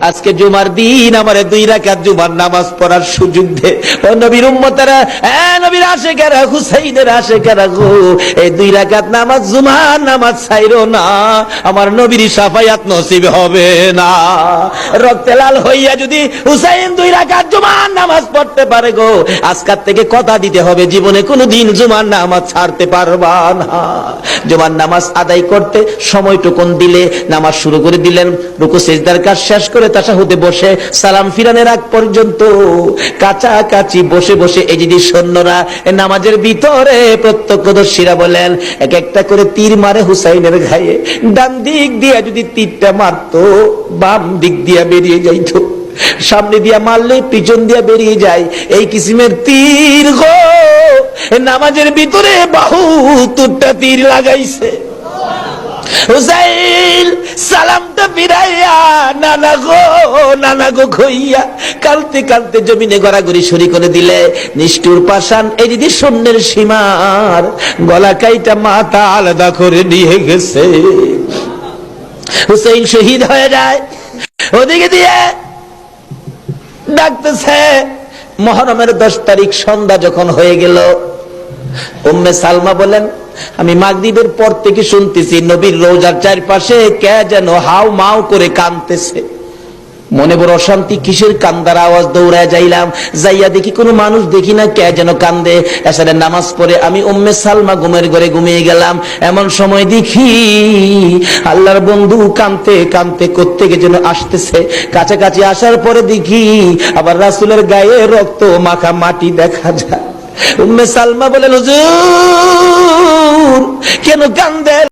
আজকে জুমার দিন আমারে 2 রাকাত জুমার নামাজ পড়ার সুযোগ দে। ও নবীর উম্মতেরা, নবীর আশিকেরা, হুসাইনের আশিকেরা গো, এই 2 রাকাত নামাজ জুমার নামাজ ছাইরো না, আমার নবীর শাফায়াত নসিব হবে না। রক্তে লাল হইয়া যদি হুসাইন 2 রাকাত জুমার নামাজ পড়তে পারে গো, আজকাল থেকে কথা দিতে হবে জীবনে কোনোদিন জুমার নামাজ ছাড়তে পারবা না। জুমার নামাজ আদায় করতে সময়টুকুন দিলে নামাজ শুরু করে দিলেন, রুকু সিজদার কাজ শেষ করে তাশাহুদে বসে সালাম ফিরানোর আগ পর্যন্ত কাছাকাছি বসে বসে এই যে সৈন্যরা নামাজের ভিতরে প্রত্যক্ষদর্শীরা বলেন এক একটা করে তীর মারে হুসাইনের গায়ে। ডান দিক দিয়ে যদি তীরটা মারতো, বাম দিক দিয়ে বেরিয়ে যাইতো, সামনে দিয়া মারলে পিছন দিয়া বেরিয়ে যায়, এই কিসিমের তীর গো নামাজের ভিতরে বাহুতুরটা তীর লাগাইছে। হুসাইন সালামটা ফিরাইয়া নানা গো কইয়া কালতে কালতে জমিনে গড়াগড়ি শুরু করে দিলে। নিষ্ঠুর পাষাণ এই যদি সৈন্যের সীমার গলা কাইটা মাথা আলাদা করে নিয়ে গেছে। হুসাইন শহীদ হয়ে যায়। ওদিকে দিয়ে ডাকতেছে। মুহররমের 10 তারিখ সন্ধ্যা যখন হয়ে গেল, উম্মে সালমা বলেন আমি মাগরিবের পর থেকে শুনতেছি নবীর রওজার চারপাশে কে যেন হাউ মাউ করে কাঁদতেছে। মনে বড় অশান্তি, কিসের কান্দার আওয়াজ? দৌড়ায় যাইলাম, যাইয়া দেখি কোনো মানুষ দেখি না, কে যেন কান্দে। এসারে নামাজ পড়ে আমি উম্মে সালমা ঘুমের ঘরে ঘুমিয়ে গেলাম। এমন সময় দেখি আল্লাহর বন্ধু কাঁদতে কাঁদতে কোত্থেকে যেন আসতেছে। কাছাকাছি আসার পরে দেখি আবার রাসূলের গায়ে রক্ত মাখা মাটি দেখা যায়। উম্মে সালমা বলেন হুজুর কেন কান্দেন?